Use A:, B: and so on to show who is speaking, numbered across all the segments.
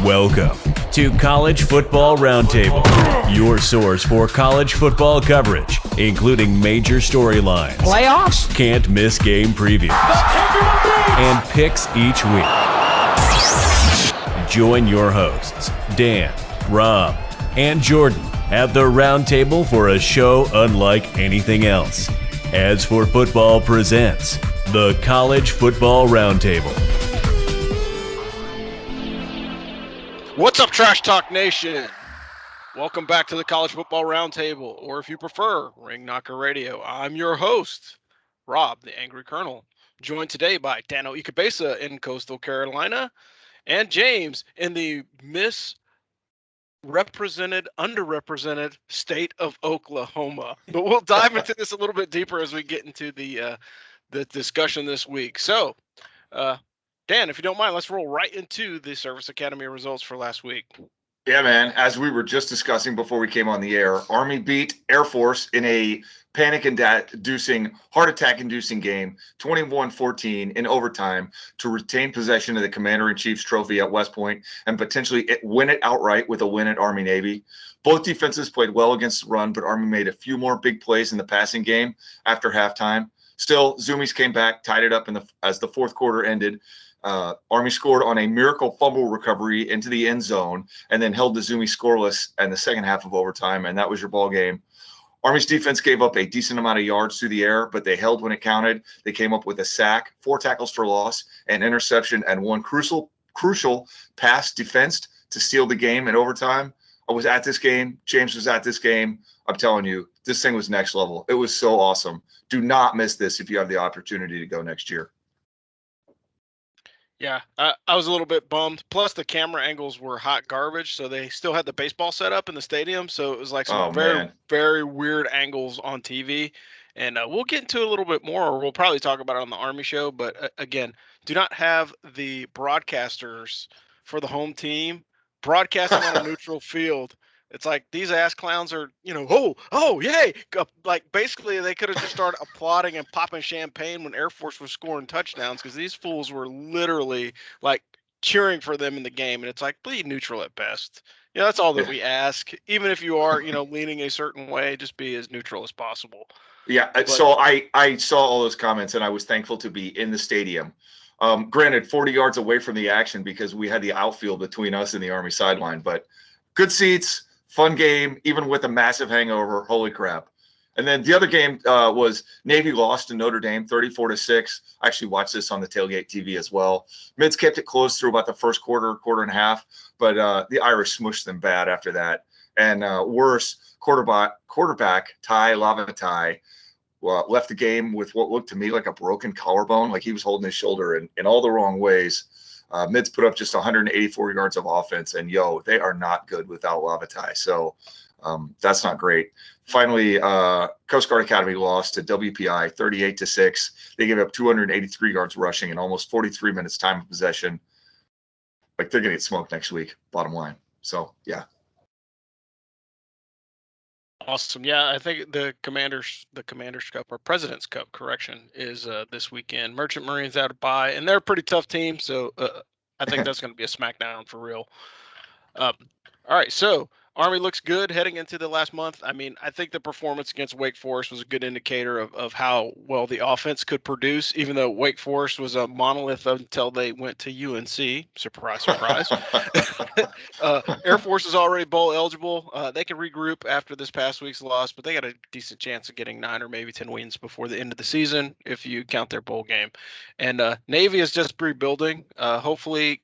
A: Welcome to College Football Roundtable, your source for college football coverage, including major storylines,
B: playoffs,
A: can't miss game previews, and picks each week. Join your hosts, Dan, Rob, and Jordan at the Roundtable for a show unlike anything else. As for Football presents the College Football Roundtable.
C: What's up, Trash Talk Nation? Welcome back to the College Football Roundtable, or if you prefer, Ring Knocker Radio. I'm your host, Rob, the Angry Colonel, joined today by Dano Ikebesa in Coastal Carolina, and James in the underrepresented state of Oklahoma. But we'll dive into this a little bit deeper as we get into the discussion this week. So, Dan, if you don't mind, let's roll right into the Service Academy results for last week.
D: Yeah, man. As we were just discussing before we came on the air, Army beat Air Force in a panic-inducing, heart attack-inducing game, 21-14 in overtime, to retain possession of the Commander-in-Chief's trophy at West Point and potentially win it outright with a win at Army-Navy. Both defenses played well against the run, but Army made a few more big plays in the passing game after halftime. Still, Zoomies came back, tied it up as the fourth quarter ended. Army scored on a miracle fumble recovery into the end zone and then held the Zoomies scoreless in the second half of overtime, and that was your ball game. Army's defense gave up a decent amount of yards through the air, but they held when it counted. They came up with a sack, 4 tackles for loss, an interception, and one crucial pass defensed to steal the game in overtime. I was at this game. James was at this game. I'm telling you, this thing was next level. It was so awesome. Do not miss this if you have the opportunity to go next year.
C: Yeah, I was a little bit bummed. Plus, the camera angles were hot garbage, so they still had the baseball set up in the stadium. So it was like some very weird angles on TV. And we'll get into a little bit more, or we'll probably talk about it on the Army show. But again, do not have the broadcasters for the home team broadcasting on a neutral field. It's like these ass clowns are, yay. Like basically they could have just started applauding and popping champagne when Air Force was scoring touchdowns, because these fools were literally like cheering for them in the game. And it's like, be neutral at best. That's all that we ask. Even if you are, leaning a certain way, just be as neutral as possible.
D: Yeah. So I saw all those comments and I was thankful to be in the stadium. Granted, 40 yards away from the action because we had the outfield between us and the Army sideline, but good seats. Fun game, even with a massive hangover. Holy crap. And then the other game was Navy lost to Notre Dame 34-6. I actually watched this on the Tailgate TV as well. Mids kept it close through about the first quarter and a half, but the Irish smushed them bad after that. And worse, quarterback Ty Lavatai left the game with what looked to me like a broken collarbone, like he was holding his shoulder in all the wrong ways. Mids put up just 184 yards of offense, and they are not good without Lavatai. So that's not great. Finally, Coast Guard Academy lost to WPI 38-6. They gave up 283 yards rushing and almost 43 minutes time of possession. Like, they're going to get smoked next week, bottom line. So, yeah.
C: Awesome. Yeah, I think the Commander's Cup, or President's Cup, is this weekend. Merchant Marines out of bye, and they're a pretty tough team, so I think that's going to be a smackdown for real. All right, so Army looks good heading into the last month. I mean, I think the performance against Wake Forest was a good indicator of how well the offense could produce, even though Wake Forest was a monolith until they went to UNC. Surprise, surprise. Air Force is already bowl eligible. They can regroup after this past week's loss, but they got a decent chance of getting 9 or maybe 10 wins before the end of the season, if you count their bowl game. And Navy is just rebuilding. Hopefully,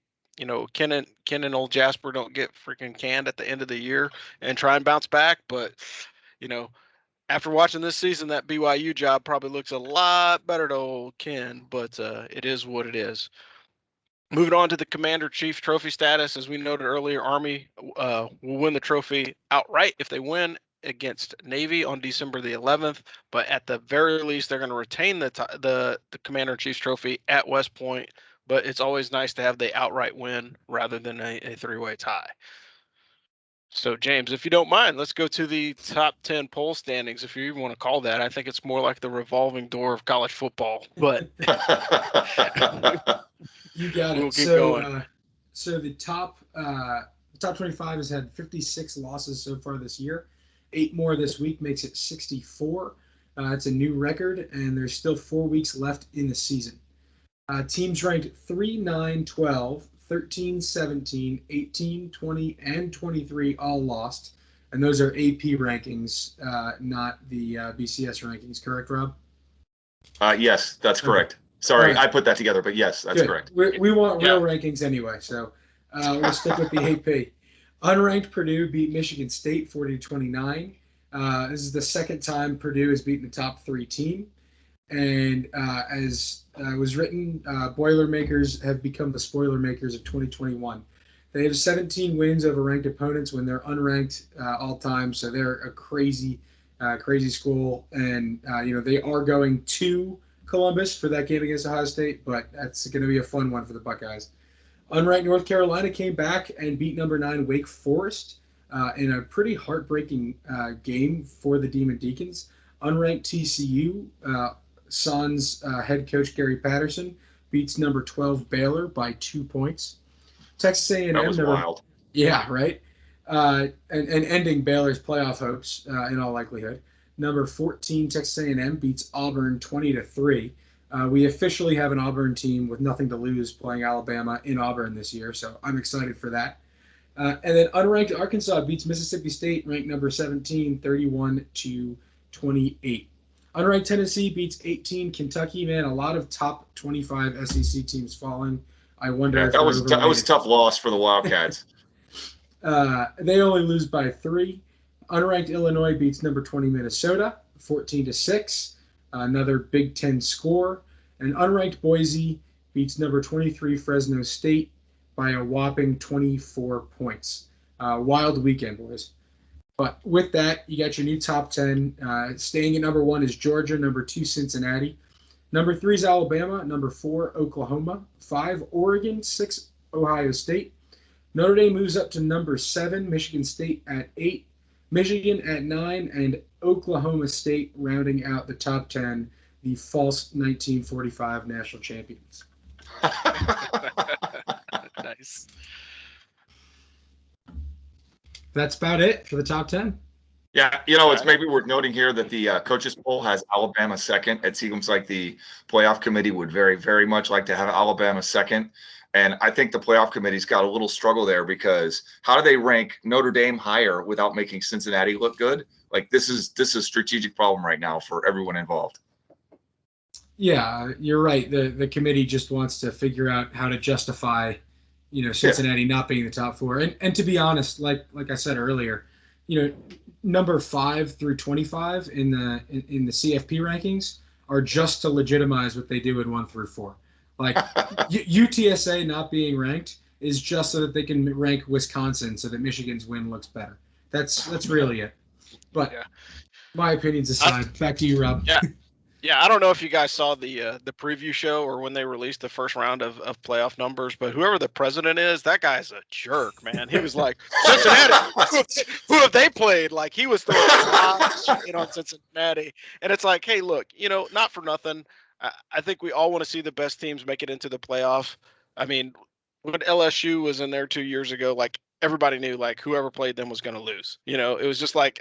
C: Ken and old Jasper don't get freaking canned at the end of the year and try and bounce back. But, after watching this season, that BYU job probably looks a lot better to old Ken, but it is what it is. Moving on to the Commander-Chief trophy status, as we noted earlier, Army will win the trophy outright if they win against Navy on December the 11th. But at the very least, they're going to retain the Commander-in-Chief's trophy at West Point. But it's always nice to have the outright win rather than a three-way tie. So, James, if you don't mind, let's go to the top 10 poll standings, if you even want to call that. I think it's more like the revolving door of college football. But
B: you got it.
C: We'll keep going.
B: So the top 25 has had 56 losses so far this year. 8 more this week makes it 64. It's a new record, and there's still 4 weeks left in the season. Teams ranked 3, 9, 12, 13, 17, 18, 20, and 23 all lost. And those are AP rankings, not the BCS rankings. Correct, Rob?
D: Yes, that's correct. Sorry,
B: right.
D: I put that together, but yes, that's
B: Good.
D: correct.
B: We want real rankings anyway, so we'll stick with the AP. Unranked Purdue beat Michigan State 40-29. This is the second time Purdue has beaten the top 3 team. And as was written, Boilermakers have become the Spoilermakers of 2021. They have 17 wins over ranked opponents when they're unranked all time, so they're a crazy school. And they are going to Columbus for that game against Ohio State, but that's going to be a fun one for the Buckeyes. Unranked North Carolina came back and beat number 9 Wake Forest in a pretty heartbreaking game for the Demon Deacons. Unranked TCU, Suns head coach Gary Patterson beats number 12 Baylor by 2 points. Texas A&M.
D: That was wild.
B: Yeah, right. And ending Baylor's playoff hopes in all likelihood. Number 14 Texas A&M beats Auburn 20-3. We officially have an Auburn team with nothing to lose playing Alabama in Auburn this year, so I'm excited for that. And then unranked Arkansas beats Mississippi State, ranked number 17, 31-28. Unranked Tennessee beats 18 Kentucky. Man, a lot of top 25 SEC teams falling. I wonder if
D: that was a tough loss for the Wildcats.
B: They only lose by 3. Unranked Illinois beats number 20 Minnesota, 14-6. Another Big Ten score. And unranked Boise beats number 23 Fresno State by a whopping 24 points. Wild weekend, boys. But with that, you got your new top 10. Staying at number 1 is Georgia, number 2 Cincinnati. Number 3 is Alabama, number 4 Oklahoma, 5 Oregon, 6 Ohio State. Notre Dame moves up to number 7, Michigan State at 8, Michigan at 9, and Oklahoma State rounding out the top 10, the false 1945 national champions.
C: Nice.
B: That's about it for the top 10.
D: Yeah, it's maybe worth noting here that the coaches poll has Alabama second. It seems like the playoff committee would very, very much like to have Alabama second. And I think the playoff committee's got a little struggle there because how do they rank Notre Dame higher without making Cincinnati look good? Like this is a strategic problem right now for everyone involved.
B: Yeah, you're right. The committee just wants to figure out how to justify, Cincinnati not being the top 4. And to be honest, like I said earlier, number 5 through 25 in the CFP rankings are just to legitimize what they do in 1 through 4. Like UTSA not being ranked is just so that they can rank Wisconsin so that Michigan's win looks better. That's really it. But my opinions aside, back to you, Rob.
C: Yeah, I don't know if you guys saw the preview show or when they released the first round of playoff numbers, but whoever the president is, that guy's a jerk, man. He was like, Cincinnati, who have they played? Like he was throwing shit on Cincinnati. And it's like, hey, look, not for nothing. I think we all want to see the best teams make it into the playoff. I mean, when LSU was in there 2 years ago, like everybody knew like whoever played them was going to lose. It was just like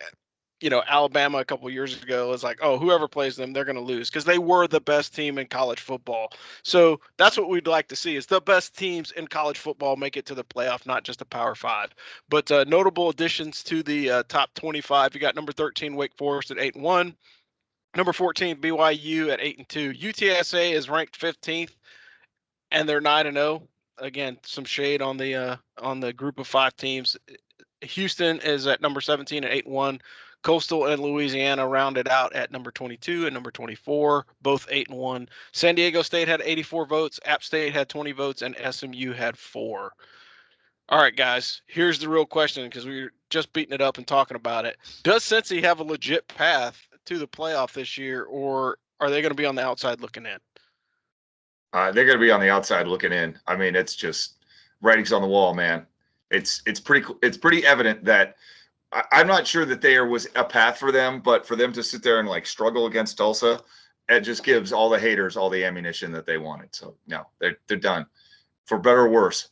C: Alabama a couple years ago is like, oh, whoever plays them, they're going to lose because they were the best team in college football. So that's what we'd like to see is the best teams in college football make it to the playoff, not just a Power 5. But notable additions to the top 25, you got number 13 Wake Forest at 8-1, number 14 BYU at 8-2. UTSA is ranked 15th, and they're 9-0. Again, some shade on the group of 5 teams. Houston is at number 17 at 8-1. Coastal and Louisiana rounded out at number 22 and number 24, both 8-1. San Diego State had 84 votes, App State had 20 votes, and SMU had 4. All right, guys, here's the real question because we were just beating it up and talking about it. Does Cincy have a legit path to the playoff this year, or are they going to be on the outside looking in?
D: They're going to be on the outside looking in. I mean, it's just writing's on the wall, man. It's pretty evident that I'm not sure that there was a path for them, but for them to sit there and like struggle against Tulsa, it just gives all the haters all the ammunition that they wanted. So no, they're done, for better or worse.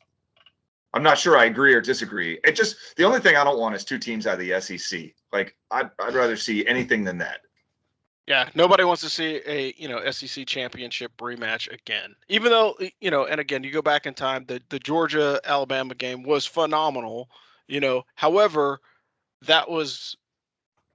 D: I'm not sure I agree or disagree. It just, the only thing I don't want is two teams out of the SEC. Like, I'd rather see anything than that.
C: Yeah, nobody wants to see a SEC championship rematch again. Even though and again, you go back in time, the Georgia Alabama game was phenomenal. However, that was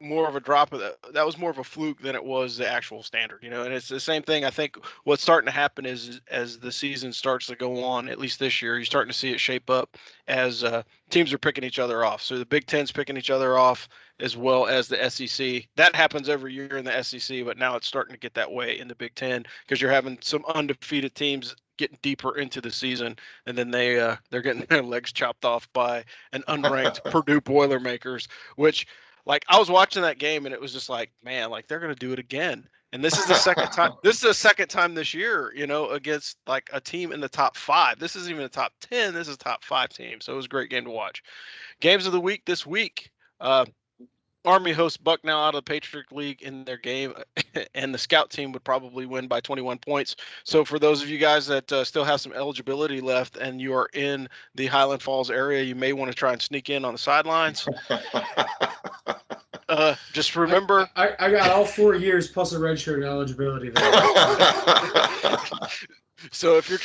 C: more of a drop of that was more of a fluke than it was the actual standard. And it's the same thing. I think what's starting to happen is as the season starts to go on, at least this year, you're starting to see it shape up as teams are picking each other off. So the Big Ten's picking each other off as well as the SEC. That happens every year in the SEC, but now it's starting to get that way in the Big Ten because you're having some undefeated teams getting deeper into the season, and then they're getting their legs chopped off by an unranked Purdue Boilermakers, which. Like, I was watching that game and it was just like, man, like they're going to do it again. And this is the second time. This is the second time this year, against like a team in the top 5. This isn't even the top 10. This is top 5 team. So it was a great game to watch. Games of the week this week. Army hosts Bucknell out of the Patriot League in their game, and the scout team would probably win by 21 points. So for those of you guys that still have some eligibility left and you are in the Highland Falls area, you may want to try and sneak in on the sidelines. Just remember,
B: I got all 4 years plus a redshirt eligibility there.
C: So if you're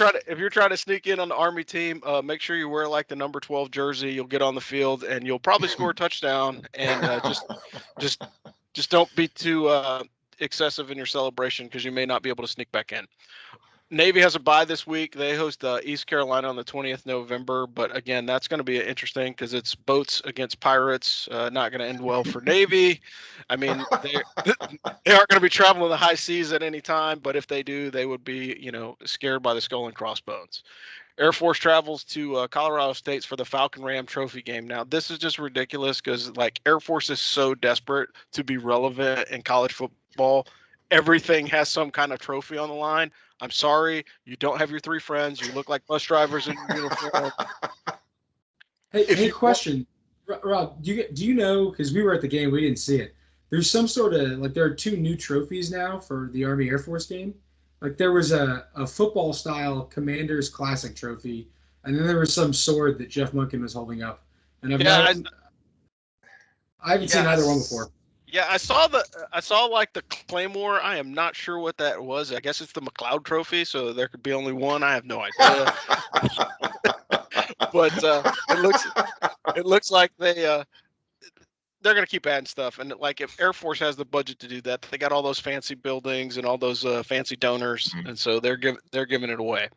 C: trying to sneak in on the Army team, make sure you wear like the number 12 jersey. You'll get on the field and you'll probably score a touchdown. And just don't be too excessive in your celebration because you may not be able to sneak back in. Navy has a bye this week. They host East Carolina on the 20th November. But again, that's going to be interesting because it's boats against pirates. Not going to end well for Navy. I mean, they aren't going to be traveling the high seas at any time. But if they do, they would be, scared by the skull and crossbones. Air Force travels to Colorado State for the Falcon Ram Trophy game. Now, this is just ridiculous because like Air Force is so desperate to be relevant in college football. Everything has some kind of trophy on the line. I'm sorry, you don't have your 3 friends. You look like bus drivers in uniform.
B: Hey, question, Rob. Do you know? Because we were at the game, we didn't see it. There's some sort of like there are 2 new trophies now for the Army Air Force game. Like there was a football style Commanders Classic trophy, and then there was some sword that Jeff Munkin was holding up. And I haven't seen either one before.
C: Yeah, I saw like the Claymore. I am not sure what that was. I guess it's the McLeod Trophy, so there could be only one. I have no idea. But it looks like they're going to keep adding stuff. And like if Air Force has the budget to do that, they got all those fancy buildings and all those fancy donors, and so they're giving it away.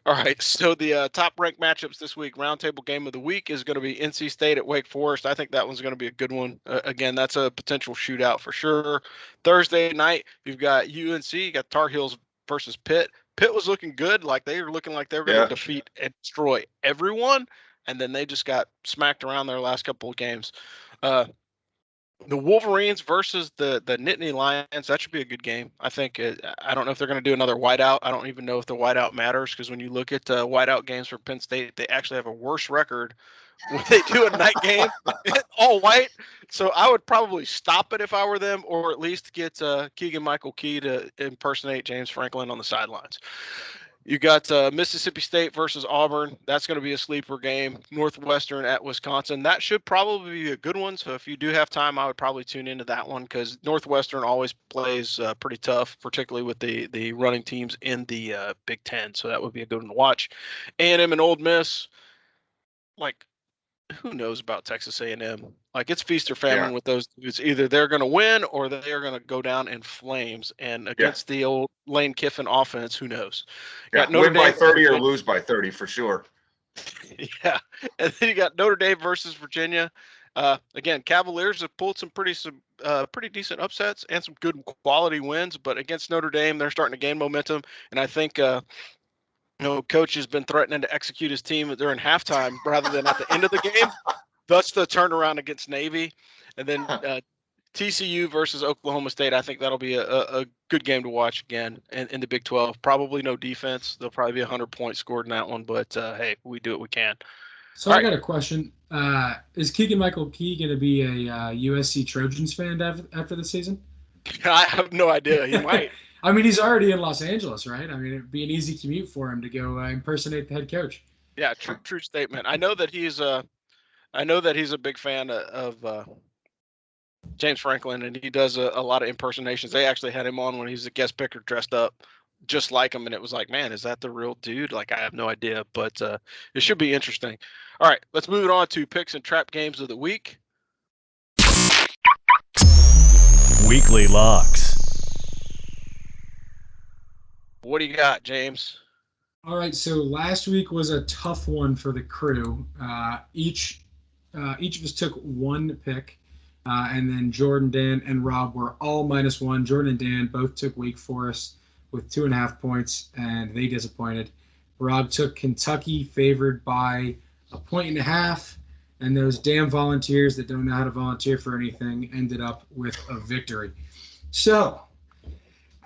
C: All right, so the top-ranked matchups this week, Roundtable Game of the Week is going to be NC State at Wake Forest. I think that one's going to be a good one. Again, that's a potential shootout for sure. Thursday night, you've got UNC, you got Tar Heels versus Pitt. Pitt was looking good, like they were looking like they were going to defeat and destroy everyone, and then they just got smacked around their last couple of games. The Wolverines versus the Nittany Lions, that should be a good game. I think I don't know if they're going to do another whiteout. I don't even know if the whiteout matters because when you look at whiteout games for Penn State, they actually have a worse record when they do a night game all white. So I would probably stop it if I were them, or at least get Keegan-Michael Key to impersonate James Franklin on the sidelines. You got Mississippi State versus Auburn. That's going to be a sleeper game. Northwestern at Wisconsin. That should probably be a good one. So if you do have time, I would probably tune into that one because Northwestern always plays pretty tough, particularly with the running teams in the Big Ten. So that would be a good one to watch. A&M and Ole Miss, like, who knows about Texas A&M? Like, it's feast or famine with those dudes. Either they're going to win or they are going to go down in flames. And against the old Lane Kiffin offense, who knows?
D: Win by 30 or lose by 30 for sure.
C: Yeah. And then you got Notre Dame versus Virginia. Again, Cavaliers have pulled some pretty decent upsets and some good quality wins. But against Notre Dame, they're starting to gain momentum. And I think Coach has been threatening to execute his team during halftime rather than at the end of the game. Thus the turnaround against Navy. And then TCU versus Oklahoma State, I think that'll be a good game to watch again in the Big 12. Probably no defense. There'll probably be 100 points scored in that one. But, hey, we do what we can.
B: So I got a question. Is Keegan-Michael Key going to be a USC Trojans fan after the season?
C: I have no idea. He might.
B: I mean, he's already in Los Angeles, right? I mean, it'd be an easy commute for him to go impersonate the head coach.
C: Yeah, true statement. I know that he's a big fan of James Franklin, and he does a lot of impersonations. They actually had him on when he was a guest picker, dressed up just like him, and it was like, man, is that the real dude? Like, I have no idea, but it should be interesting. All right, let's move it on to picks and trap games of the week.
A: Weekly locks.
C: What do you got, James?
B: All right, so last week was a tough one for the crew. Each of us took one pick, and then Jordan, Dan, and Rob were all -1. Jordan and Dan both took Wake Forest with 2.5 points, and they disappointed. Rob took Kentucky, favored by 1.5 points, and those damn volunteers that don't know how to volunteer for anything ended up with a victory. So,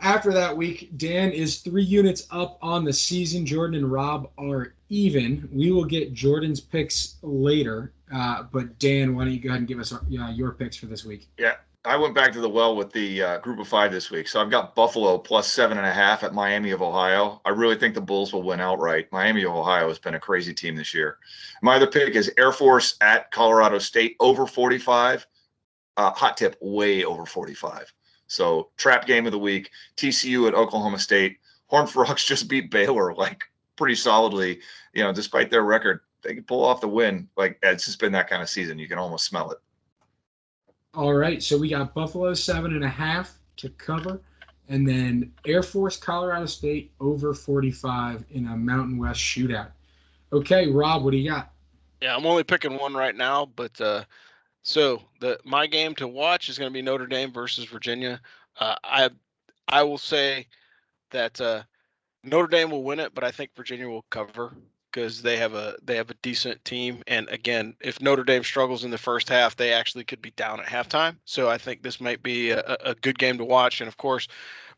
B: after that week, Dan is 3 units up on the season. Jordan and Rob are even. We will get Jordan's picks later. But Dan, why don't you go ahead and give us your picks for this week?
D: Yeah, I went back to the well with the group of 5 this week. So I've got Buffalo +7.5 at Miami of Ohio. I really think the Bulls will win outright. Miami of Ohio has been a crazy team this year. My other pick is Air Force at Colorado State over 45. Hot tip, way over 45. So trap game of the week, TCU at Oklahoma State. Horned Frogs just beat Baylor like pretty solidly. Despite their record, they can pull off the win. Like, it's just been that kind of season. You can almost smell it.
B: All right, so we got Buffalo 7.5 to cover, and then Air Force Colorado State over 45 in a Mountain West shootout. Okay, Rob, what do you got?
C: Yeah, I'm only picking one right now, but so my game to watch is going to be Notre Dame versus Virginia. I will say that Notre Dame will win it, but I think Virginia will cover because they have a decent team. And again, if Notre Dame struggles in the first half, they actually could be down at halftime. So I think this might be a good game to watch. And of course,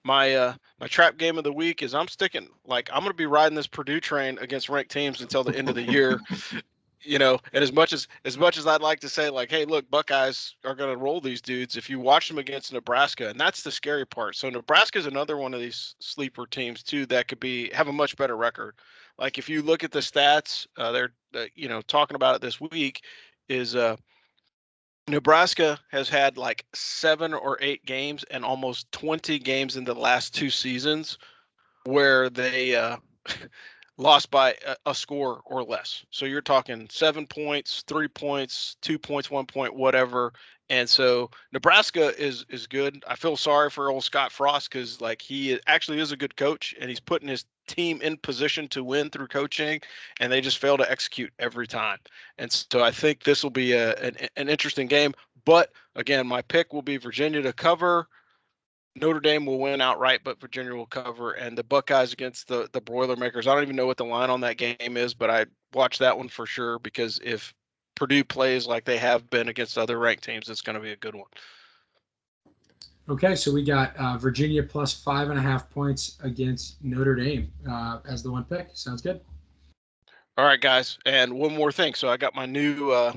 C: my trap game of the week is I'm going to be riding this Purdue train against ranked teams until the end of the year. And as much as I'd like to say, like, hey, look, Buckeyes are going to roll these dudes. If you watch them against Nebraska, and that's the scary part. So Nebraska is another one of these sleeper teams too that could have a much better record. Like if you look at the stats, they're talking about it this week, is Nebraska has had like 7 or 8 games and almost 20 games in the last 2 seasons where they lost by a score or less. So you're talking 7 points, 3 points, 2 points, 1 point, whatever. And so Nebraska is good. I feel sorry for old Scott Frost because like he actually is a good coach and he's putting his team in position to win through coaching, and they just fail to execute every time. And so I think this will be an interesting game. But again, my pick will be Virginia to cover. Notre Dame will win outright, but Virginia will cover. And the Buckeyes against the Boilermakers, I don't even know what the line on that game is, but I watch that one for sure because if Purdue plays like they have been against other ranked teams, it's going to be a good one.
B: Okay, so we got Virginia +5.5 points against Notre Dame as the one pick. Sounds good.
C: All right, guys. And one more thing. So I got my new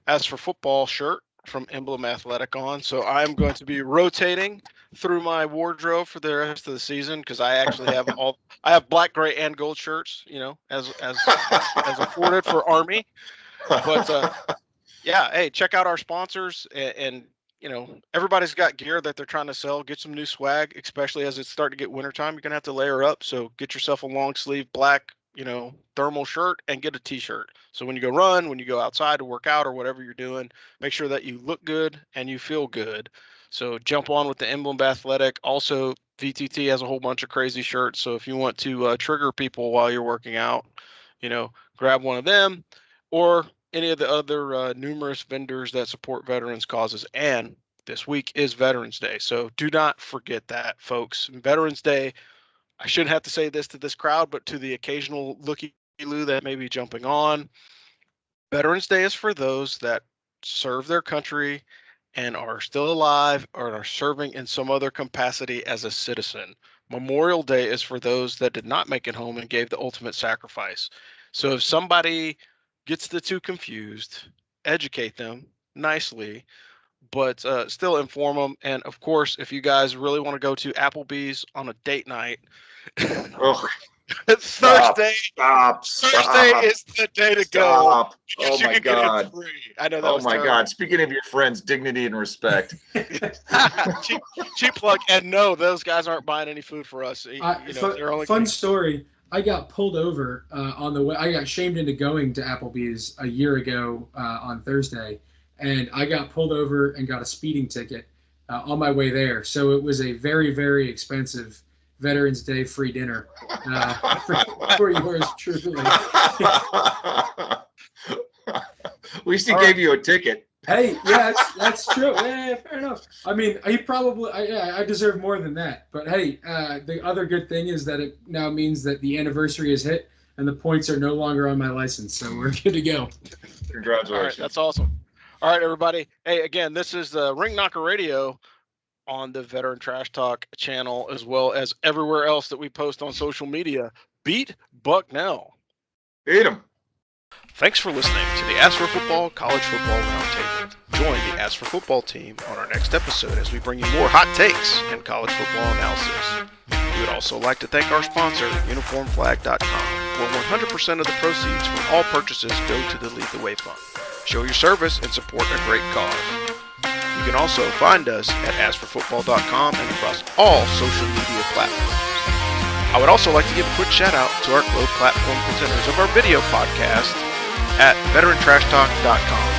C: As for Football shirt from Emblem Athletic on. So I'm going to be rotating through my wardrobe for the rest of the season because I actually have I have black, gray, and gold shirts, as afforded for Army. But yeah, hey, check out our sponsors and everybody's got gear that they're trying to sell. Get some new swag, especially as it's starting to get wintertime. You're gonna have to layer up. So get yourself a long sleeve black, thermal shirt and get a t-shirt. So when you go run, when you go outside to work out or whatever you're doing, make sure that you look good and you feel good. So jump on with the Emblem Athletic. Also, VTT has a whole bunch of crazy shirts. So if you want to trigger people while you're working out, grab one of them or any of the other numerous vendors that support veterans causes. And this week is Veterans Day. So do not forget that, folks. Veterans Day, I shouldn't have to say this to this crowd, but to the occasional looky-loo that may be jumping on, Veterans Day is for those that serve their country and are still alive or are serving in some other capacity as a citizen. Memorial Day is for those that did not make it home and gave the ultimate sacrifice. So if somebody gets the two confused, educate them nicely, but still inform them. And of course, if you guys really want to go to Applebee's on a date night,
D: Oh,
C: Thursday.
D: Stop.
C: Thursday is the day to go.
D: Stop.
C: Because
D: Oh
C: you
D: my
C: can get it
D: God.
C: free. I know that
D: Oh
C: was
D: my
C: terrible.
D: God. Speaking of your friends, dignity and respect.
C: cheap plug. And no, those guys aren't buying any food for us. They're only
B: Fun story. I got pulled over on the way. I got shamed into going to Applebee's a year ago on Thursday, and I got pulled over and got a speeding ticket on my way there. So it was a very, very expensive Veterans Day free dinner for yours truly.
D: At least he gave you a ticket.
B: Hey, yeah, that's true. Yeah, fair enough. I mean, I deserve more than that. But hey, the other good thing is that it now means that the anniversary is hit and the points are no longer on my license, so we're good to go.
D: Congratulations.
C: All right, that's awesome. All right, everybody. Hey, again, this is the Ring Knocker Radio on the Veteran Trash Talk channel, as well as everywhere else that we post on social media. Beat Bucknell.
D: Beat him.
C: Thanks for listening to the Ask for Football College Football Roundtable. Join the Ask for Football team on our next episode as we bring you more hot takes and college football analysis. We would also like to thank our sponsor, UniformFlag.com, where 100% of the proceeds from all purchases go to the Lead the Way Fund. Show your service and support a great cause. You can also find us at AskForFootball.com and across all social media platforms. I would also like to give a quick shout out to our Globe platform presenters of our video podcast at VeteranTrashTalk.com.